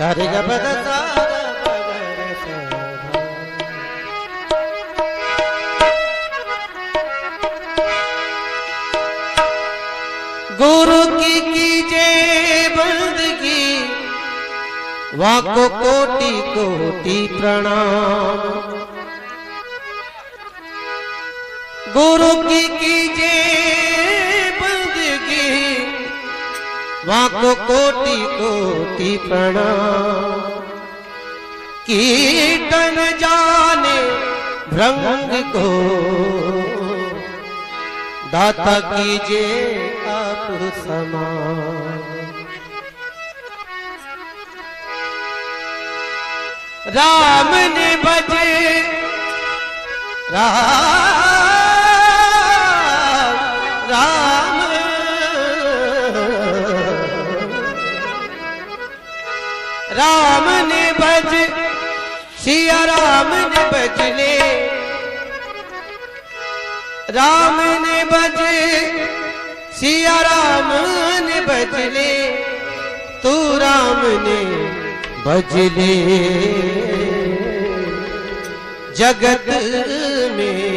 सारे ग पद गुरु की कीजे बंदगी वाको कोटि कोटि प्रणाम। गुरु की कीजे बंदगी वाको कोटि कोटि प्रणाम। कीर्तन जाने भ्रंग को दाता कीजे आप समान। राम ने बजे राम राम ने बज सिया राम ने बजले। राम ने बजे सिया राम ने बजले। तू राम ने बजले। जगत में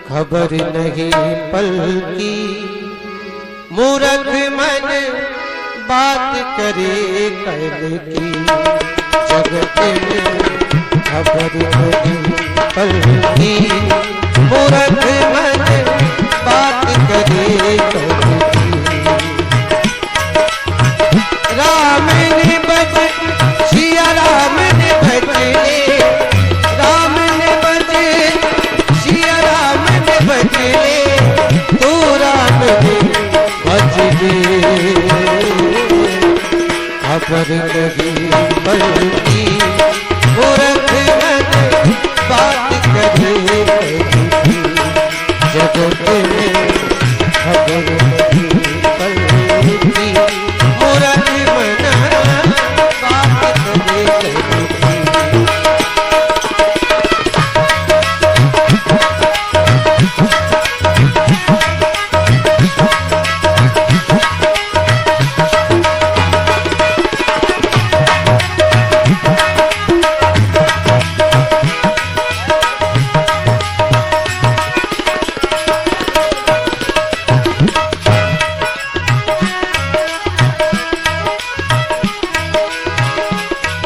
खबर नहीं पल की मूर्ख मन बात करे कल की। जगत में खबर नहीं पल की मूर्ख मन बात करे कल की। राम ने बज सिया राम ने बजले। राम ने बजे सिया राम ने बजले। तू राम ने बजले। खबर नहीं पल की मूर्ख मन बात करे कल। जगत में खबर नहीं पल की मूर्ख मन बात करे कल।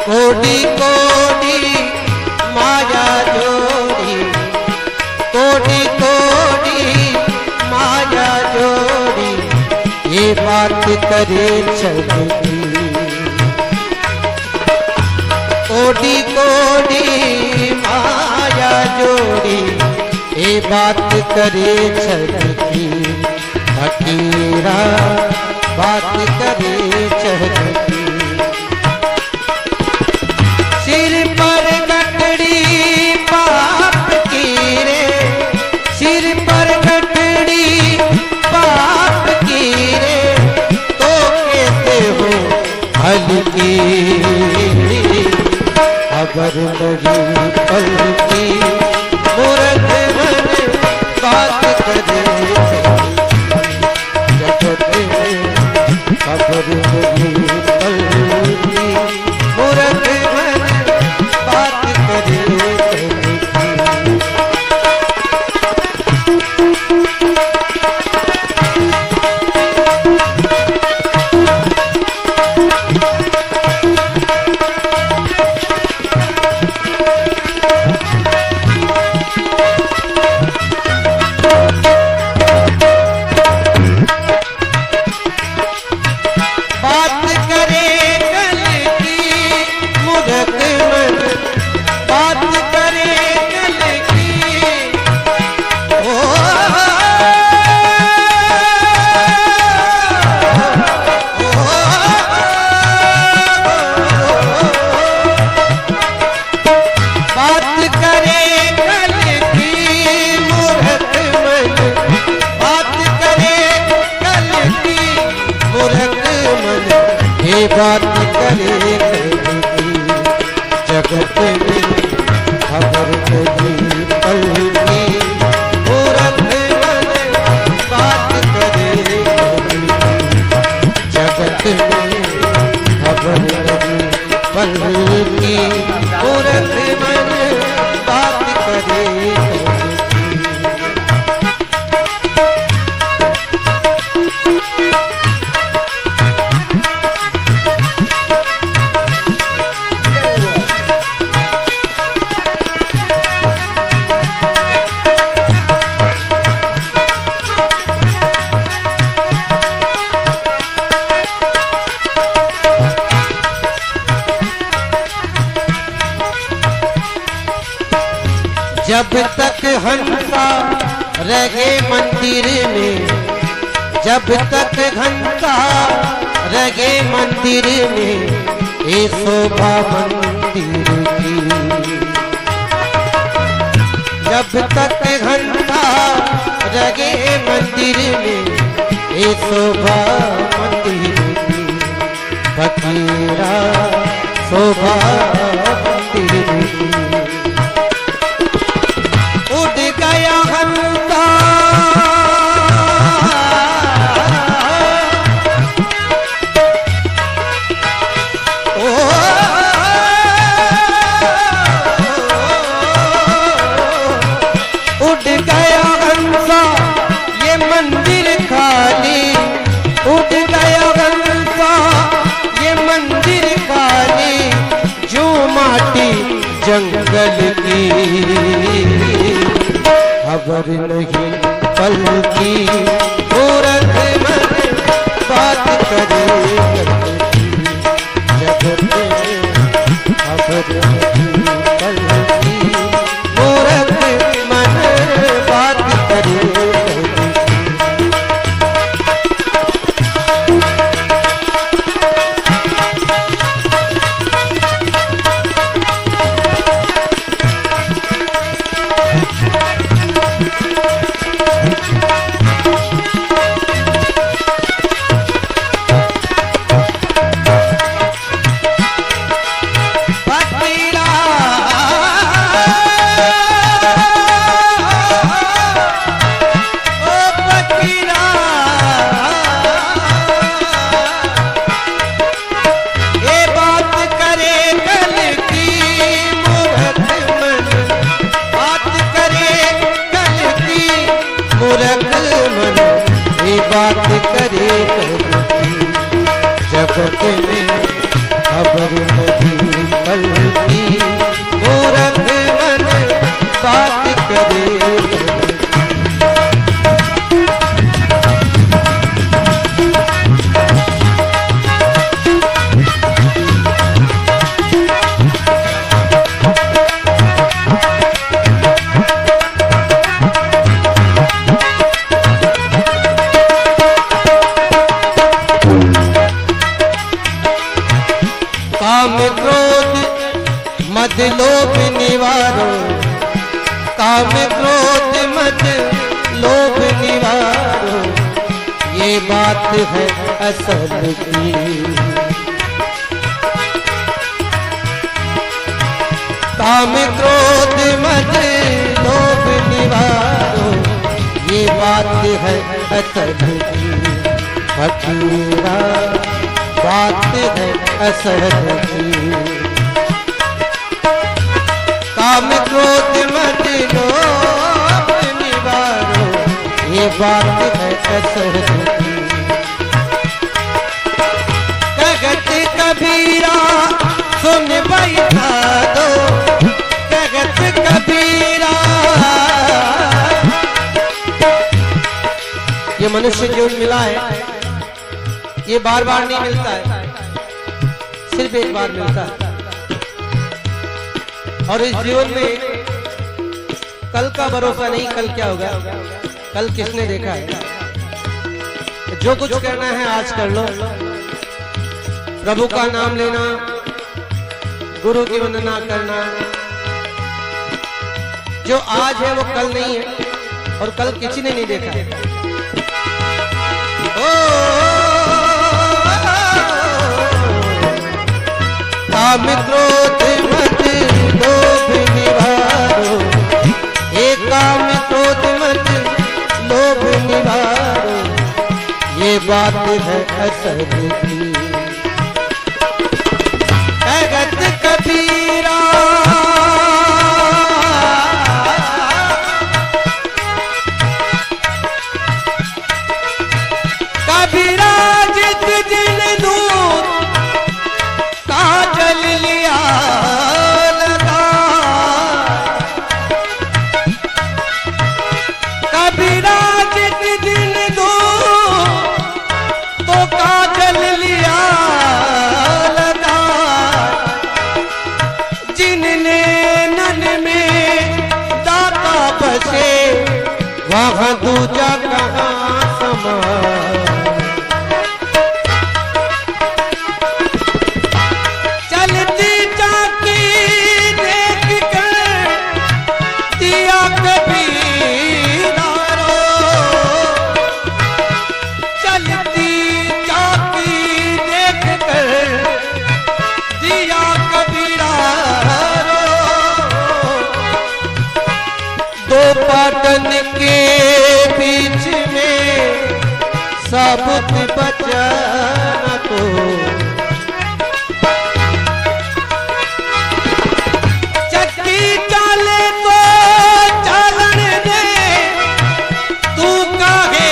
कोटि कोटि माया जोड़ी। कोटि कोटि माया जोड़ी ये बात करे चलती। कोटि कोटि माया जोड़ी ये बात करे चलती। फकीरा बात करे चलती। सिर पर गठड़ी पाप की रे। सिर पर गठड़ी पाप की रे। तो कहते हो हल्की खबर नहीं पल की मूर्ख मन बात करे। जगत में खबर नहीं पल की मूर्ख मन बात करे कल की। बात जब तक हंसा रहे मंदिर में, जब तक घंटा रहे मंदिर में, ये शोभा मंदिर की। जब तक घंटा रहे मंदिर में, ये शोभा मंदिर की। फकीरा शोभा मंदिर की। उड़ गया हंसा जंगल की खबर नहीं पल की, मूरत मन बात करे जगत में। खबर नहीं पल की, मूरत मन बात करे। बात करे जगत में खबर नहीं पल की, मूरत मन बात करे। काम क्रोध मद लोभ निवारो, काम क्रोध मद लोभ निवारो, ये बात है असल की। काम क्रोध मद लोभ निवारो, ये बात है असल की। फकीरा बात है असल की। काम क्रोध मद लोभ निवारो, ये बात है असल की। कहत कबीरा सुन बैठा दो, कहत कबीरा। ये मनुष्य जीवन मिला है, ये बार बार नहीं मिलता है, सिर्फ एक बार मिलता है। और इस जीवन में कल का भरोसा नहीं, कल क्या होगा, कल किसने देखा है। जो कुछ करना है आज कर लो। प्रभु का नाम लेना, गुरु की वंदना करना। जो आज है वो कल नहीं है, और कल किसी ने नहीं देखा है। काम क्रोध मद लोभ निवारो, ये काम क्रोध मद लोभ निवारो, ये बात है असल की। कहत कबीरा कबीरा जित दिन दूर काजल लिया लगा, कबीरा जित दिन दूर तो काजल लिया लगा। जिनने नन में दाग बुत बचन को चक्की चाले को चालन दे तू काहे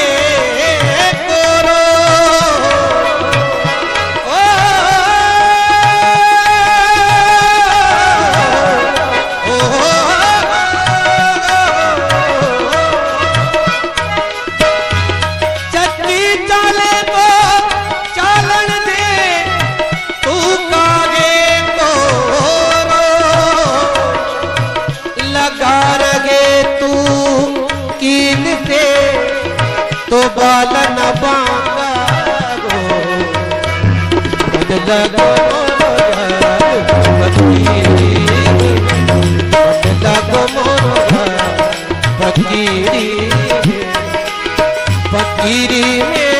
कोरो तो बालन बांगा गो मन लगो फकीरी मन लगो फकीरी फकीरी में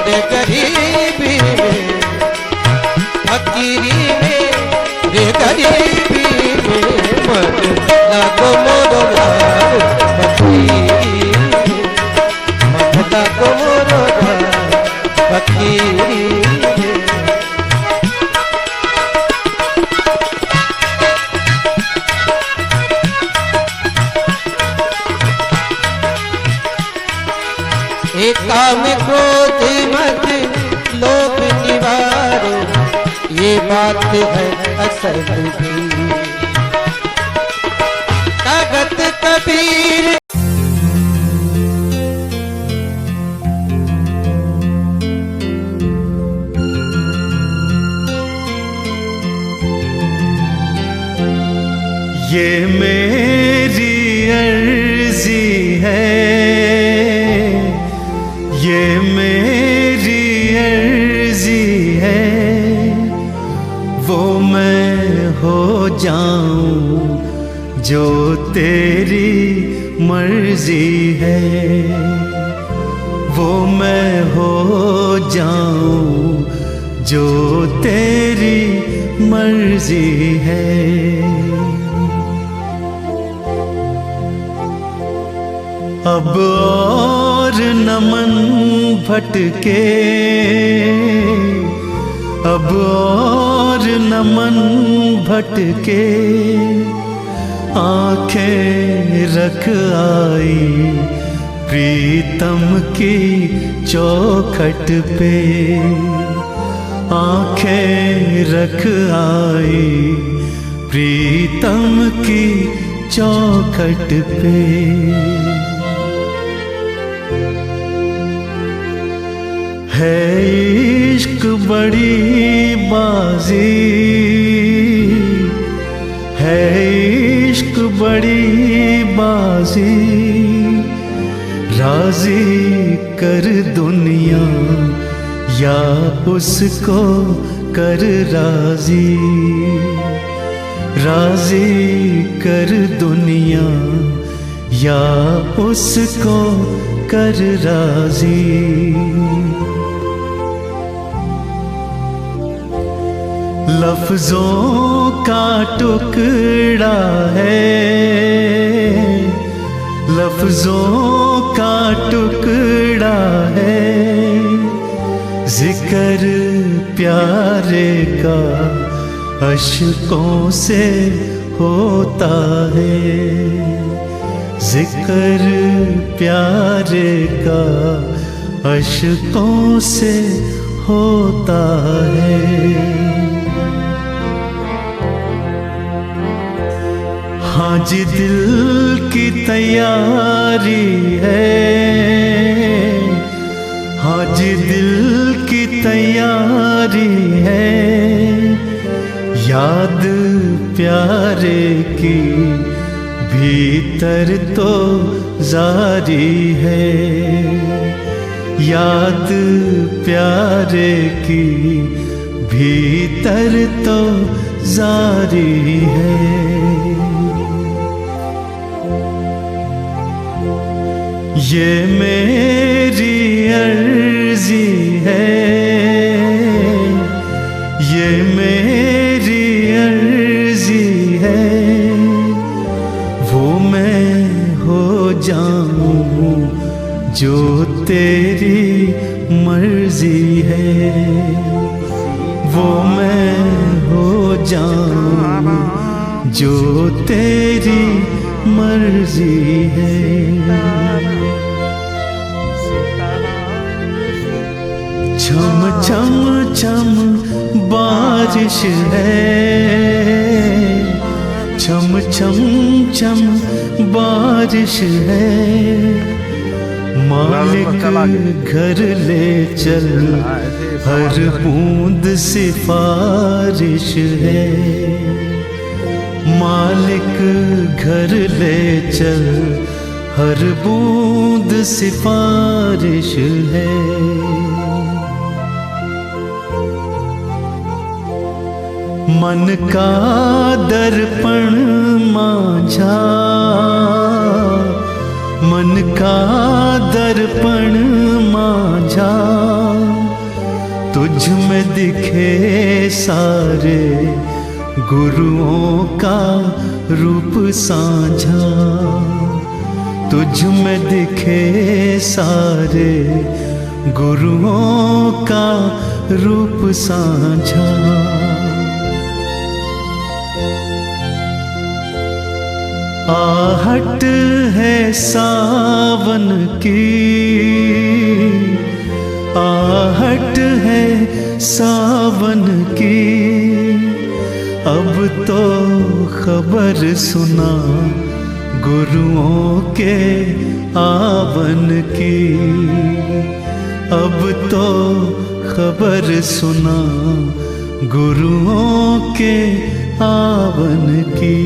रे गरीबी में फकीरी में रे गरीबी में मन लगो फकीरी फकीरी एक काम क्रोध मत लोभ निवारो ये बात है असल की ताकत कबीर ये मेरी अर्जी है, ये मेरी अर्जी है, वो मैं हो जाऊं जो तेरी मर्जी है, वो मैं हो जाऊं जो तेरी मर्जी है। अब और न मन भटके, अब और न मन भटके, आंखें रख आई प्रीतम की चौखट पे, आंखें रख आई प्रीतम की चौखट पे। है इश्क बड़ी बाजी, है इश्क बड़ी बाजी, राजी कर दुनिया या उसको कर राजी, राजी कर दुनिया या उसको कर राजी। लफ्जों का टुकड़ा है, लफ्जों का टुकड़ा है, जिक्र प्यारे का अश्कों से होता है, जिक्र प्यारे का अश्कों से होता है। हाँ जी दिल की तैयारी है, हाँ जी दिल की तैयारी है, याद प्यारे की भीतर तो जारी है, याद प्यारे की भीतर तो जारी है। ये मेरी अर्जी है, ये मेरी अर्जी है, वो मैं हो जाऊं जो तेरी मर्जी मर्जी है, वो मैं हो जाऊं जो तेरी मर्जी है। छम छम छम बारिश है, छम छम छम बारिश है। मालिक घर ले चल, हर बूंद सिफारिश है। मालिक घर ले चल, हर बूंद सिफारिश है। मन का दर्पण मांझा, मन का दर्पण मांझा, तुझ में दिखे सारे गुरुओं का रूप साझा। तुझ में दिखे सारे गुरुओं का रूप साझा। आहट है सावन की, आहट है सावन की, अब तो खबर सुना गुरुओं के आवन की। अब तो खबर सुना गुरुओं के आवन की।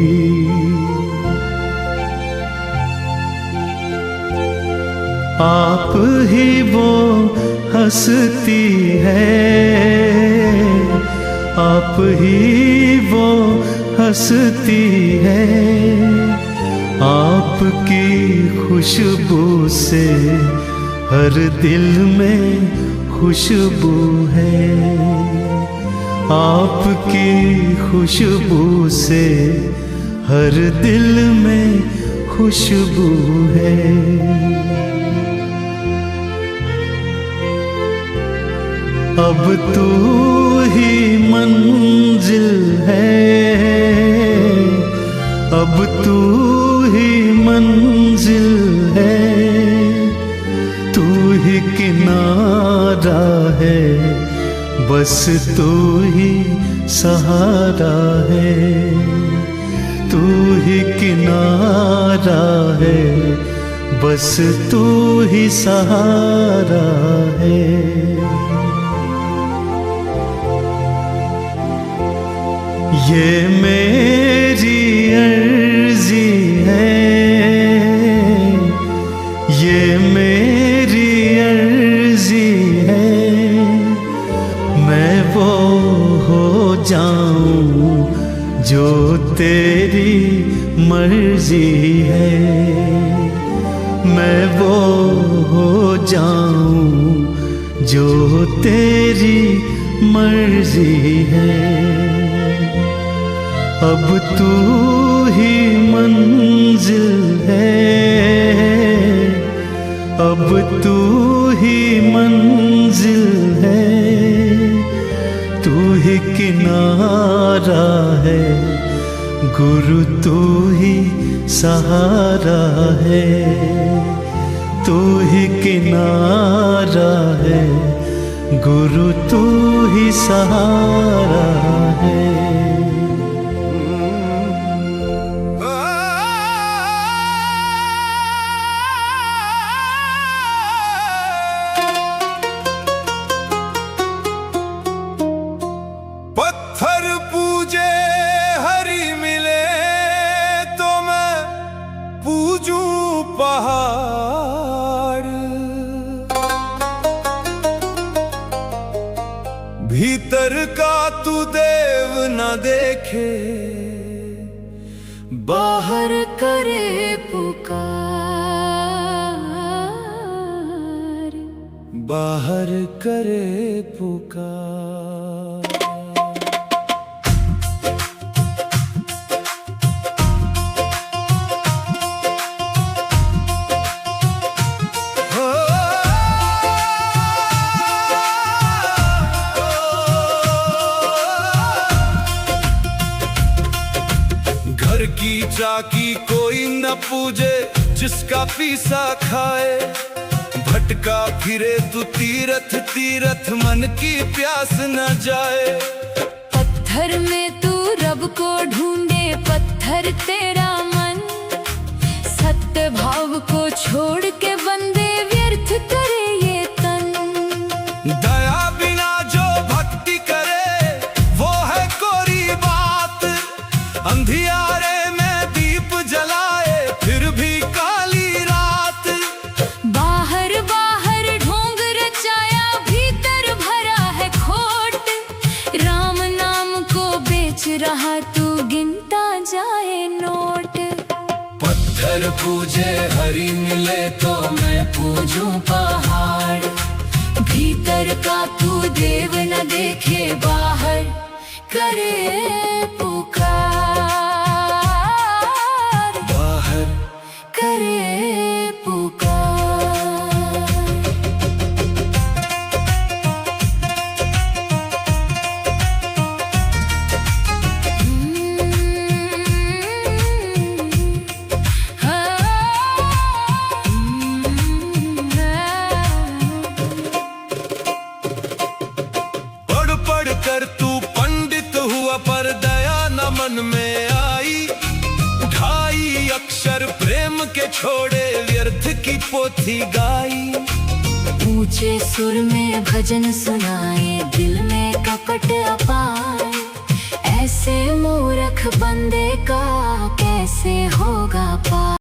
आप ही वो हंसती है, आप ही वो हंसती है। आपकी खुशबू से हर दिल में खुशबू है। आपकी खुशबू से हर दिल में खुशबू है। अब तू ही मंजिल है, अब तू ही मंजिल है। तू ही किनारा है, बस तू ही सहारा है। तू ही किनारा है, बस तू ही सहारा है। ये मेरी अर्जी है, ये मेरी अर्जी है। मैं वो हो जाऊं जो तेरी मर्जी है। मैं वो हो जाऊं जो तेरी मर्जी है। अब तू ही मंजिल है, अब तू ही मंजिल है। तू ही किनारा है, गुरु तू ही सहारा है। तू ही किनारा है, गुरु तू ही सहारा है। पत्थर पूजे हरि मिले तो मैं पूजूं पहाड़। भीतर का तू देव न देखे, बाहर करे पुकार। बाहर करे पुकार। पूजा की कोई न पूजे, जिसका पीसा खाए। भटका फिरे तू तीरथ तीरथ, मन की प्यास न जाए। पत्थर में तू रब को ढूंढे, पत्थर तेरा मन। सत्य भाव को छोड़ के बंदे व्यर्थ करे ये तन। दया बिना जो भक्ति करे, वो है कोरी बात। अंधियारे में दीप जलाए, फिर भी काली रात। बाहर बाहर ढोंग रचाया, भीतर भरा है खोट। राम नाम को बेच रहा तू, गिनता जाए नोट। पत्थर पूजे हरि मिले तो मैं पूजूं पहाड़। भीतर का तू देव न देखे, बाहर करे पुकार। बाहर करे पुकार। पढ़ पढ़ कर तू पंडित हुआ, पर दया न मन में आई। ढाई अक्षर प्रेम के छोड़े, व्यर्थ की पोथी गाई। ऊंचे सुर में भजन सुनाए, दिल में कपट अपार। ऐसे मूर्ख बंदे का